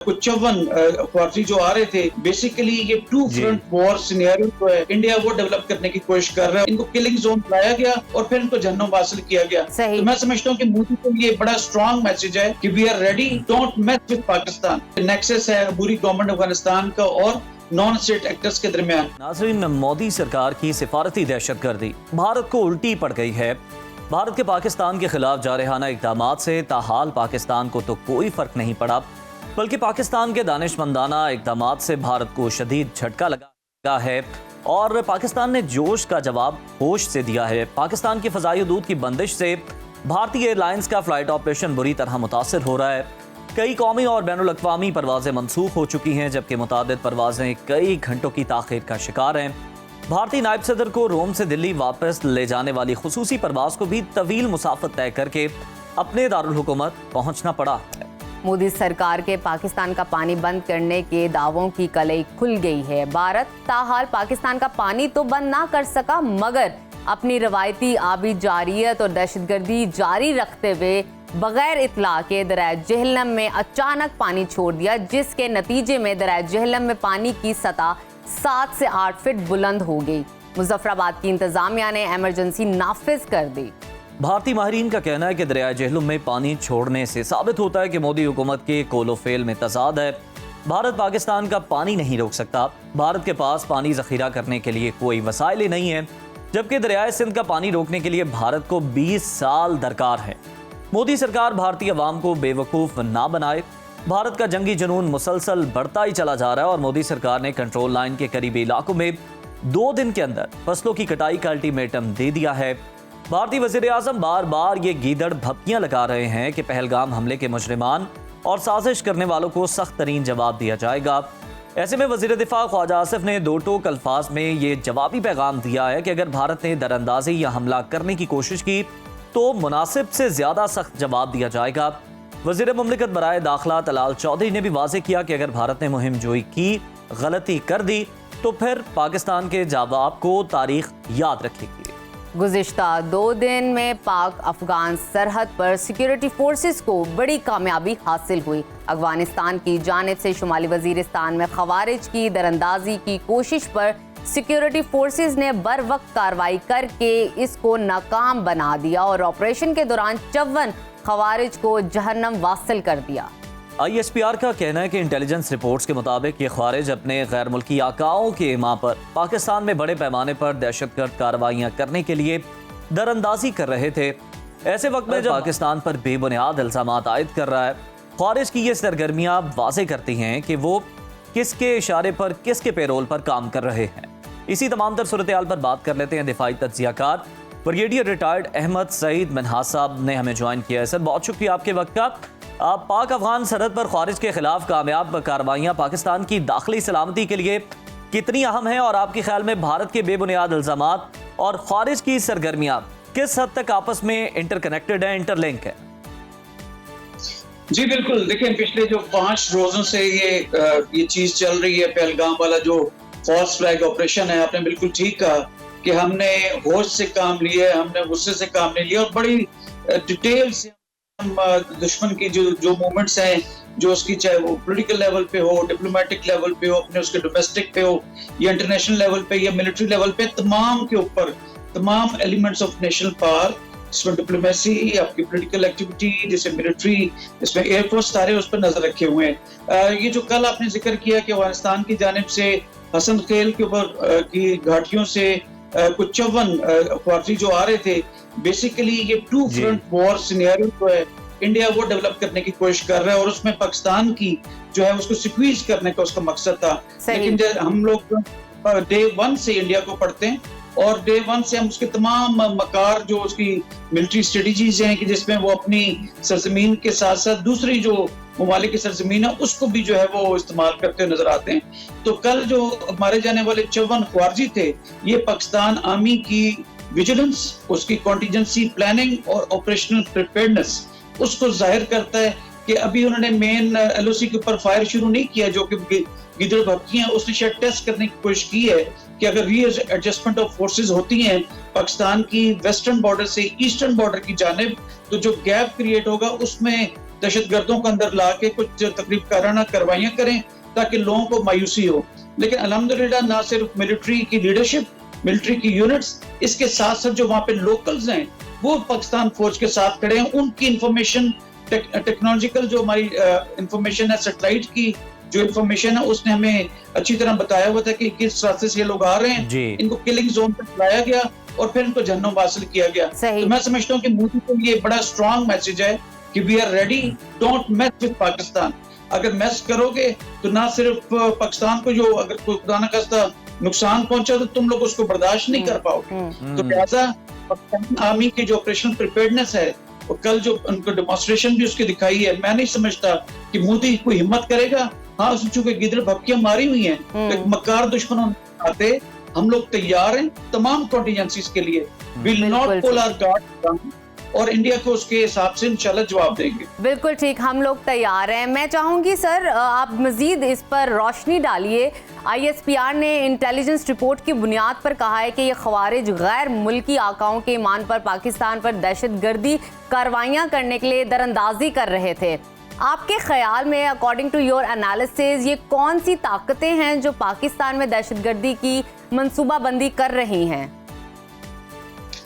कुछ 54 ख्वारजी जो आ रहे थे, बेसिकली ये टू फ्रंट वॉर सिनेरियो जो है इंडिया वो डेवलप करने की कोशिश कर रहा है। इनको किलिंग जोन बनाया गया और फिर इनको जहन्नुम हासिल किया गया। तो मैं समझता हूँ कि मोदी को ये बड़ा स्ट्रॉन्ग मैसेज है कि we are ready, don't mess with Pakistan. Nexus है पूरी गवर्नमेंट अफगानिस्तान का और नॉन स्टेट एक्टर्स के दरमियान। नाज़रीन, मोदी सरकार की सिफारती दहशतगर्दी भारत को उल्टी पड़ गई है। भारत के पाकिस्तान के खिलाफ जारहाना इक़दामात से ताहाल पाकिस्तान को तो कोई फर्क नहीं पड़ा, बल्कि पाकिस्तान के दानिशमंदाना इक़दामात से भारत को शदीद झटका लगा है और पाकिस्तान ने जोश का जवाब होश से दिया है। पाकिस्तान की फ़ज़ाई हदूद की बंदिश से भारतीय एयरलाइंस का फ़्लाइट ऑपरेशन बुरी तरह मुतासर हो रहा है। कई कौमी और बैनुल-अक़वामी परवाज़ें मनसूख हो चुकी हैं, जबकि मुतादिद परवाज़ें कई घंटों की ताख़ीर का शिकार हैं। भारतीय नायब सदर को रोम से दिल्ली वापस ले जाने वाली खुसूसी परवाज़ को भी तवील मुसाफत तय करके अपने दारुल हुकूमत पहुँचना पड़ा है। मोदी सरकार के पाकिस्तान का पानी बंद करने के दावों की कलई खुल गई है। भारत ताहाल पाकिस्तान का पानी तो बंद ना कर सका, मगर अपनी रवायती आबी जारियत और दहशतगर्दी जारी रखते हुए बगैर इतला के दरिया जहलम में अचानक पानी छोड़ दिया, जिसके नतीजे में दरिया जहलम में पानी की सतह 7 से 8 फीट बुलंद हो गई। मुजफ्फराबाद की इंतजामिया ने इमरजेंसी नाफिज कर दी। भारतीय माहिरीन का कहना है कि दरिया जहलम में पानी छोड़ने से साबित होता है कि मोदी हुकूमत के कोलो फेल में तजाद है। भारत पाकिस्तान का पानी नहीं रोक सकता। भारत के पास पानी जखीरा करने के लिए कोई वसाइल नहीं है, जबकि दरियाए सिंध का पानी रोकने के लिए भारत को 20 साल दरकार है। मोदी सरकार भारतीय अवाम को बेवकूफ़ ना बनाए। भारत का जंगी जुनून मुसलसल बढ़ता ही चला जा रहा है और मोदी सरकार ने कंट्रोल लाइन के करीबी इलाकों में 2 दिन के अंदर फसलों की कटाई का अल्टीमेटम दे दिया है। भारतीय वज़ीर आज़म बार बार ये गीदड़ भपकियां लगा रहे हैं कि पहलगाम हमले के मुजरिमान और साजिश करने वालों को सख्त तरीन जवाब दिया जाएगा। ऐसे में वज़ीर दिफा ख्वाजा आसिफ ने 2 टोक अल्फाज में ये जवाबी पैगाम दिया है कि अगर भारत ने दरअंदाजी या हमला करने की कोशिश की तो मुनासिब से ज़्यादा सख्त जवाब दिया जाएगा। वज़ीर मुमलिकत बराए दाखिला तलाल चौधरी ने भी वाज़ेह किया कि अगर भारत ने मुहिम जोई की गलती कर दी तो फिर पाकिस्तान के जवाब को तारीख याद रखेगी। गुज़िश्ता 2 दिन में पाक अफगान सरहद पर सिक्योरिटी फोर्सेस को बड़ी कामयाबी हासिल हुई। अफगानिस्तान की जानिब से शुमाली वजीरिस्तान में खवारिज की दरअंदाजी की कोशिश पर सिक्योरिटी फोर्सेस ने बर वक्त कार्रवाई करके इसको नाकाम बना दिया और ऑपरेशन के दौरान 54 खवारिज को जहन्नम वासिल कर दिया। ISPR का कहना है कि इंटेलिजेंस रिपोर्ट्स के मुताबिक ये ख्वारिज अपने गैर मुल्की आकाओं के इमा पर पाकिस्तान में बड़े पैमाने पर दहशतगर्द कार्रवाइयाँ करने के लिए दरअंदाजी कर रहे थे। ऐसे वक्त में जब पाकिस्तान पर बेबुनियाद इल्ज़ामात आयद कर रहा है, ख्वारिज की ये सरगर्मियाँ वाज़ेह करती हैं कि वो किसके इशारे पर किसके पेरोल पर काम कर रहे हैं। इसी तमाम तर सूरत हाल पर बात कर लेते हैं। दिफाई तज्ज़ियाकार ब्रिगेडियर रिटायर्ड अहमद सईद मिन्हाज साहब ने हमें ज्वाइन किया है। सर, बहुत शुक्रिया आपके वक्त का। पाक अफगान सरहद पर ख्वारिज के खिलाफ कामयाब कार्रवाइयाँ पाकिस्तान की दाखिली सलामती के लिए कितनी अहम है और आपके ख्याल में भारत के बेबुनियाद इल्ज़ामात और ख्वारिज की सरगर्मियाँ किस हद तक आपस में इंटरकनेक्टेड है, इंटरलिंक है? जी बिल्कुल, देखिए पिछले जो 5 रोजों से ये चीज चल रही है, पहलगाम वाला जो फॉल्स फ्लैग ऑपरेशन है, आपने बिल्कुल ठीक कहा कि हमने होश से काम लिया, हमने गुस्से से काम नहीं लिया और बड़ी डिटेल से हम दुश्मन की जो मूवमेंट्स हैं, जो उसकी चाहे वो पॉलिटिकल लेवल पे हो, डिप्लोमेटिक लेवल पे हो, अपने उसके डोमेस्टिक पे हो या इंटरनेशनल लेवल पे या मिलिट्री लेवल पे, तमाम के ऊपर तमाम एलिमेंट्स ऑफ नेशनल पावर, इसमें डिप्लोमेसी, आपकी पॉलिटिकल एक्टिविटी, जैसे मिलिट्री, इसमें एयरफोर्स, सारे उस पर नजर रखे हुए हैं। ये जो कल आपने जिक्र किया कि अफगानिस्तान की जानिब से हसन खेल के ऊपर की घाटियों से कुछ 54 ख्वारजी जो आ रहे थे, बेसिकली ये टू फ्रंट वॉर सिनेरियो जो है इंडिया वो डेवलप करने की कोशिश कर रहा है और उसमें पाकिस्तान की जो है उसको स्क्वीज करने का उसका मकसद था। लेकिन हम लोग डे 1 से इंडिया को पढ़ते हैं और डे 1 से हम उसके तमाम मकार जो उसकी मिलिट्री स्ट्रेटजीज हैं कि जिसमें वो अपनी सरजमीन के साथ साथ दूसरी जो ममालिक की सरजमीन है उसको भी जो है वो इस्तेमाल करते नजर आते हैं। तो कल जो मारे जाने वाले 54 ख्वारजी थे, ये पाकिस्तान आर्मी की विजिलेंस, उसकी कॉन्टीजेंसी प्लानिंग और ऑपरेशनल प्रिपेयर्डनेस उसको जाहिर करता है कि अभी उन्होंने मेन LOC के ऊपर फायर शुरू नहीं किया जो कि गिदड़ भपकियां, उसने शायद टेस्ट करने की कोशिश की है कि अगर री एडजस्टमेंट ऑफ फोर्सेस होती हैं पाकिस्तान की वेस्टर्न बॉर्डर से ईस्टर्न बॉर्डर की जानिब, तो जो गैप क्रिएट होगा उसमें दहशत गर्दों को अंदर ला के कुछ तकरीब काराना कार्रवाइयां करें ताकि लोगों को मायूसी हो। लेकिन अल्हम्दुलिल्लाह ना सिर्फ मिलिट्री की लीडरशिप, मिलिट्री की यूनिट्स, इसके साथ साथ जो वहाँ पे लोकल्स हैं वो पाकिस्तान फौज के साथ खड़े हैं। उनकी इंफॉर्मेशन, टेक्नोलॉजिकल जो हमारी इंफॉर्मेशन है, सैटेलाइट की जो इंफॉर्मेशन है, उसने हमें अच्छी तरह बताया हुआ था कि किस रास्ते से ये लोग आ रहे हैं। इनको किलिंग जोन पर लाया गया और फिर इनको जहन्नुम हासिल किया गया। तो मैं समझता हूँ कि मोदी को ये बड़ा स्ट्रॉन्ग मैसेज है कि we are ready, don't mess with Pakistan. अगर मैस करोगे तो ना सिर्फ पाकिस्तान को जो अगर कोई खुदा न खास्ता नुकसान पहुंचा तो तुम लोग उसको बर्दाश्त नहीं कर पाओगे। तो लिहाजा पाकिस्तान आर्मी की जो ऑपरेशनल प्रिपेयर्डनेस है, और कल जो उनको डेमोन्स्ट्रेशन भी उसकी दिखाई है, मैं नहीं समझता कि मोदी कोई हिम्मत करेगा। हाँ, चूंकि गिदड़ भपकियां मारी हुई हैं, तो मकार दुश्मनों आते, हम लोग तैयार हैं तमाम कॉन्टिजेंसीज के लिए। Will not pull our guard down, और इंडिया को उसके हिसाब से इंशाल्लाह जवाब देंगे। बिल्कुल ठीक, हम लोग तैयार हैं। मैं चाहूंगी सर आप मजीद इस पर रोशनी डालिए। ISPR ने इंटेलिजेंस रिपोर्ट की बुनियाद पर कहा है कि ये खवारिज गैर मुल्की आकाओं के ईमान पर पाकिस्तान पर दहशतगर्दी कार्रवाइयां करने के लिए दरअंदाजी कर रहे थे। आपके ख्याल में, अकॉर्डिंग टू योर एनालिसिस, ये कौन सी ताकतें हैं जो पाकिस्तान में दहशतगर्दी की मंसूबाबंदी कर रही हैं?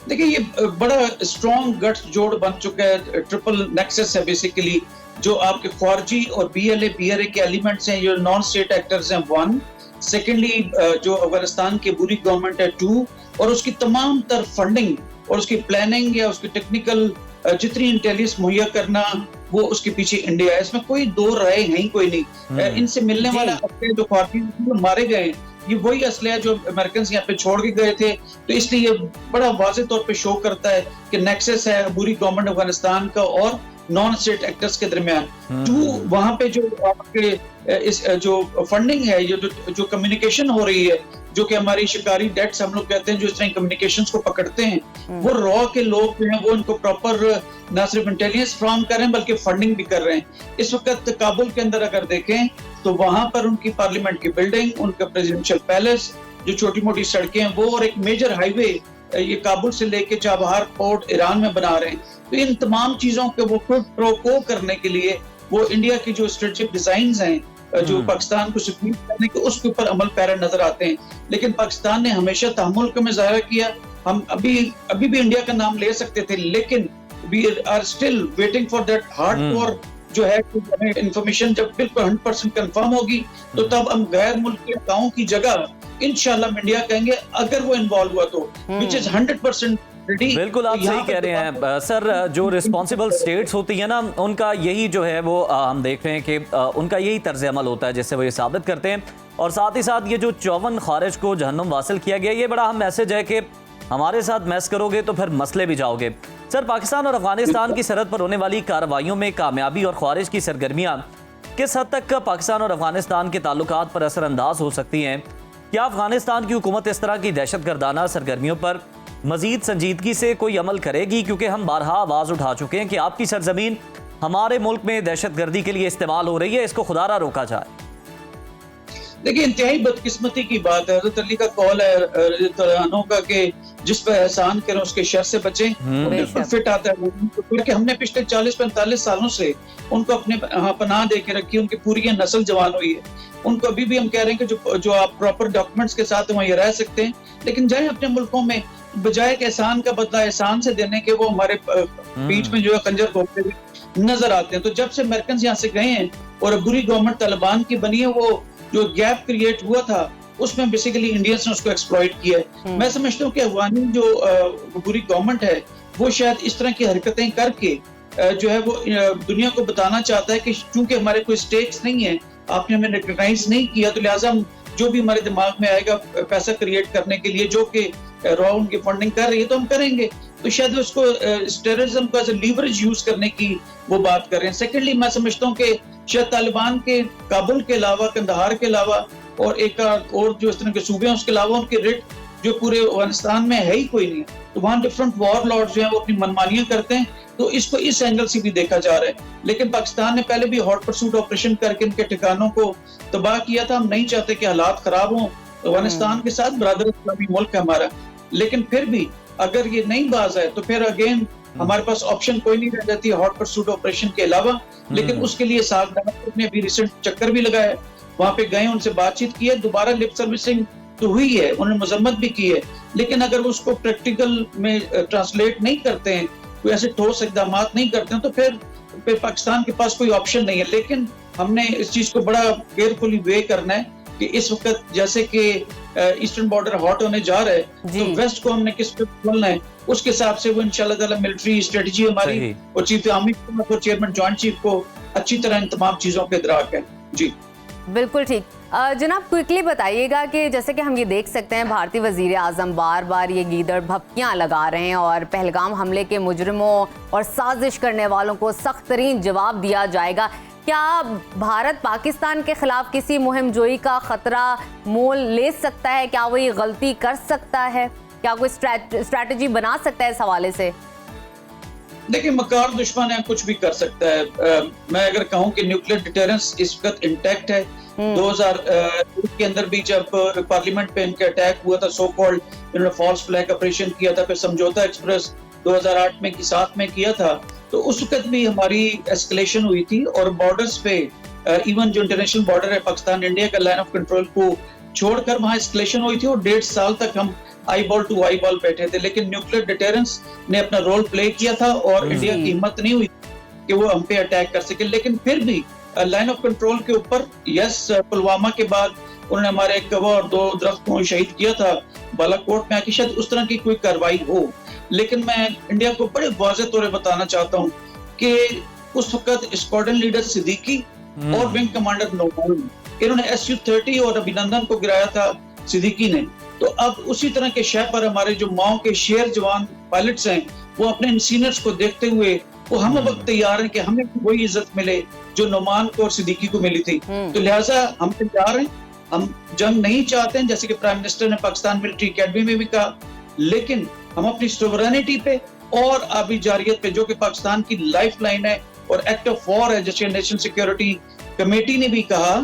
देखिए, ये बड़ा स्ट्रॉन्ग गठ जोड़ बन चुका है, ट्रिपल नेक्सस है बेसिकली, जो आपके ख्वारजी और BLA के एलिमेंट्स हैं, जो नॉन स्टेट एक्टर्स हैं 1, सेकेंडली जो अफगानिस्तान की बुरी गवर्नमेंट है 2, और उसकी तमाम तर फंडिंग और उसकी प्लानिंग या उसकी टेक्निकल जितनी इंटेलिजेंस मुहैया करना, वो उसके पीछे इंडिया है। इसमें कोई दो राय है ही कोई नहीं। इनसे मिलने वाला अपने जो ख्वारजी मारे गए, ये वही असले जो अमेरिकन यहाँ पे छोड़ के गए थे। तो इसलिए ये बड़ा वाज़ेह तौर पे शो करता है कि नेक्सस है बुरी गवर्नमेंट अफगानिस्तान का और नॉन स्टेट एक्टर्स के दरमियान। 2, वहाँ पे जो आपके इस जो फंडिंग है, ये जो कम्युनिकेशन हो रही है, जो कि हमारी शिकारी डेट्स हम लोग कहते हैं, जो इस तरह कम्युनिकेशंस को पकड़ते हैं, वो रॉ के लोग जो हैं वो इनको प्रॉपर ना सिर्फ इंटेलिजेंस फ्राहम कर रहे हैं बल्कि फंडिंग भी कर रहे हैं। इस वक्त काबुल के अंदर अगर देखें तो वहां पर उनकी पार्लियामेंट की बिल्डिंग, उनका प्रेसिडेंशियल पैलेस, जो छोटी मोटी सड़कें हैं वो, और एक मेजर हाईवे ये काबुल से लेके चाबहार पोर्ट ईरान में बना रहे हैं। तो इन तमाम चीजों के वो क्विड प्रो को करने के लिए वो इंडिया की जो स्ट्रेटेजिक डिजाइन्स हैं, जो पाकिस्तान को सक्रीट करने के, उसके ऊपर अमल पैरा नजर आते हैं। लेकिन पाकिस्तान ने हमेशा तहम्मुल का मुजाहरा किया। हम अभी भी इंडिया का नाम ले सकते थे, लेकिन we are still waiting for that hardcore जो है इंफॉर्मेशन जब बिल्कुल 100% कंफर्म होगी तो तब हम गैर मुल्की गाँव की जगह इंशाल्लाह इंडिया कहेंगे, अगर वो इन्वॉल्व हुआ तो, विच इज 100%। बिल्कुल आप सही कह रहे हैं सर। जो रिस्पॉन्सिबल स्टेट्स होती है ना, उनका यही जो है वो हम देख रहे हैं कि उनका यही तर्ज अमल होता है जिससे वो ये साबित करते हैं। और साथ ही साथ ये जो 54 खारिज को जहन्नुम हासिल किया गया, ये बड़ा अहम मैसेज है कि हमारे साथ मैस करोगे तो फिर मसले भी जाओगे। सर, पाकिस्तान और अफगानिस्तान की सरहद पर होने वाली कार्रवाइयों में कामयाबी और ख्वारिज की सरगर्मियाँ किस हद तक पाकिस्तान और अफगानिस्तान के ताल्लुकात पर असरअंदाज हो सकती हैं? क्या अफगानिस्तान की हुकूमत इस तरह की दहशतगर्दाना सरगर्मियों पर मजीद संजीदगी से कोई अमल करेगी? क्योंकि हम बारहा आवाज़ उठा चुके हैं कि आपकी सरजमीन हमारे मुल्क में दहशतगर्दी के लिए इस्तेमाल हो रही है, इसको खुदारा रोका जाए। देखिए, इंतहाई बदकिस्मती की बात है। हज़रत अली का कौल है का कि जिस पर एहसान करें उसके शर से बचें। बिल्कुल फिट आता है, क्योंकि हमने पिछले 40-45 सालों से उनको अपने पनाह दे के रखी, उनकी पूरी नस्ल जवान हुई है। उनको अभी भी हम कह रहे हैं कि जो आप प्रॉपर डॉक्यूमेंट्स के साथ वहीं रह सकते हैं, लेकिन जाए अपने मुल्कों में, बजाय के एहसान का बदला एहसान से देने के, वो हमारे बीच में जो है खंजर घोंपते हुए नजर आते हैं। तो जब से अमेरिकन यहाँ से गए हैं और बुरी गवर्नमेंट तालिबान की बनी है, वो जो गैप क्रिएट हुआ था उसमें बेसिकली इंडियंस ने उसको एक्सप्लॉइट किया है। मैं समझता हूँ कि अफगानी जो बुरी गवर्नमेंट है वो शायद इस तरह की हरकतें करके जो है वो दुनिया को बताना चाहता है कि चूंकि हमारे कोई स्टेक्स नहीं है, आपने हमें रिकॉग्नाइज नहीं किया, तो लिहाजा हम जो भी हमारे दिमाग में आएगा पैसा क्रिएट करने के लिए, जो कि रॉ उनकी फंडिंग कर रही है, तो हम करेंगे। तो शायद उसको टेररिज्म को एज ए लीवरेज यूज करने की वो बात कर रहे हैं। सेकेंडली, मैं समझता हूँ कि शायद तालिबान के काबुल के अलावा, कंदहार के अलावा और एक और जो इस तरह के सूबे हैं उसके अलावा उनकी रिट जो पूरे अफगानिस्तान में है ही कोई नहीं है। तो वहाँ डिफरेंट वॉर लॉर्ड जो है वो अपनी मनमानियां करते हैं, तो इसको इस एंगल से भी देखा जा रहा है। लेकिन पाकिस्तान ने पहले भी हॉट परसूट ऑपरेशन करके इनके ठिकानों को तबाह किया था। हम नहीं चाहते कि हालात खराब हों। अफगानिस्तान के साथ बरादर इस्लामी मुल्क है हमारा, लेकिन फिर भी अगर ये नहीं बाज आए तो फिर अगेन हमारे पास ऑप्शन कोई नहीं रह जाती हॉट परसूट ऑपरेशन के अलावा, लेकिन उसके लिए सागदाना ने अभी रिसेंट चक्कर भी लगाया, वहां पे गए, उनसे बातचीत की है, दोबारा लिप सर्विसिंग तो हुई है, उन्होंने मजम्मत भी की है, लेकिन अगर वो उसको प्रैक्टिकल में ट्रांसलेट नहीं करते हैं, कोई ऐसे ठोस इकदाम नहीं करते हैं, तो फिर पाकिस्तान के पास कोई ऑप्शन नहीं है। लेकिन हमने इस चीज को बड़ा केयरफुली वे करना है कि इस वक्त जैसे कि ईस्टर्न बॉर्डर हॉट होने जा रहा है, तो वेस्ट को हमने किस पे खोलना है, उसके हिसाब से वो इंशाल्लाह ताला मिलिट्री स्ट्रेटजी हमारी और चीफ आर्मी और चेयरमैन जॉइंट चीफ को अच्छी तरह इन तमाम चीजों के इदराक है। जी बिल्कुल ठीक। जनाब क्विकली बताइएगा कि जैसे कि हम ये देख सकते हैं भारतीय वजीर आज़म बार बार ये गीदड़ भपकियाँ लगा रहे हैं और पहलगाम हमले के मुजरिमों और साजिश करने वालों को सख्त तरीन जवाब दिया जाएगा। क्या भारत पाकिस्तान के खिलाफ किसी मुहिम जोई का खतरा मोल ले सकता है? क्या वो ये गलती कर सकता है? क्या कोई स्ट्रैटेजी बना सकता है इस हवाले से? देखिए, मकार दुश्मन है, कुछ भी कर सकता है। मैं अगर कहूं कि न्यूक्लियर डिटरेंस इस वक्त इंटैक्ट है। 2000 के अंदर भी जब पार्लियामेंट पे इनका अटैक हुआ था, सो कॉल्ड इन्होंने फॉल्स फ्लैग ऑपरेशन किया था, फिर समझौता एक्सप्रेस 2008 में की साथ में किया था, तो उस वक्त भी हमारी एस्केलेशन हुई थी और बॉर्डर्स पे इवन जो इंटरनेशनल बॉर्डर है पाकिस्तान इंडिया का लाइन ऑफ कंट्रोल को छोड़कर वहां एस्केलेशन हुई थी और 1.5 साल तक हम eyeball to eyeball बैठे थे। लेकिन न्यूक्लियर डिटरेंस ने अपना रोल प्ले किया था और इंडिया की हिम्मत नहीं हुई कि वो हम पे अटैक कर सके। लेकिन फिर भी लाइन ऑफ कंट्रोल के ऊपर पुलवामा के बाद उन्होंने हमारे एक कौवा और 2 दरख्त को शहीद किया था बालाकोट में, शायद उस तरह की कोई कार्रवाई हो। लेकिन मैं इंडिया को बड़े वाज़ेह तौर पर बताना चाहता हूँ कि उस वक्त स्क्वाड्रन लीडर सिद्दीकी और विंग कमांडर नोमान, इन्होंने SU-30 और अभिनंदन को गिराया था सिद्दीकी ने। तो अब उसी तरह के शय पर हमारे जो माओ के शेर जवान पायलट्स हैं, वो अपने इन सीनियर्स को देखते हुए वो हम वक्त तैयार हैं कि हमें वही इज्जत मिले जो नोमान को और सिद्दीकी को मिली थी। तो लिहाजा हम तैयार हैं, हम जंग नहीं चाहते हैं, जैसे कि प्राइम मिनिस्टर ने पाकिस्तान मिलिट्री एकेडमी में भी कहा, लेकिन हम अपनी सोवरेनिटी पे और आबी जारियत पे, जो कि पाकिस्तान की लाइफ लाइन है और एक्ट ऑफ वॉर है, जैसे नेशनल सिक्योरिटी कमेटी ने भी कहा,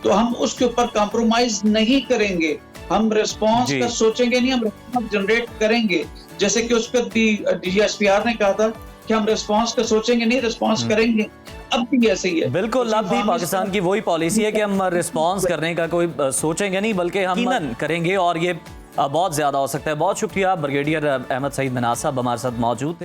तो हम उसके ऊपर कॉम्प्रोमाइज नहीं करेंगे। हम रिस्पांस का सोचेंगे नहीं, हम रिस्पांस जनरेट करेंगे। जैसे कि उस पर भी DSPR ने कहा था कि हम रिस्पांस का सोचेंगे नहीं, रिस्पांस करेंगे। अब भी ऐसे ही है। बिल्कुल, अब भी पाकिस्तान की वही पॉलिसी है कि हम रिस्पांस करने का कोई सोचेंगे नहीं, बल्कि हम यकीनन करेंगे और ये बहुत ज्यादा हो सकता है। बहुत शुक्रिया, ब्रिगेडियर अहमद सईद मनासा हमारे साथ मौजूद थे।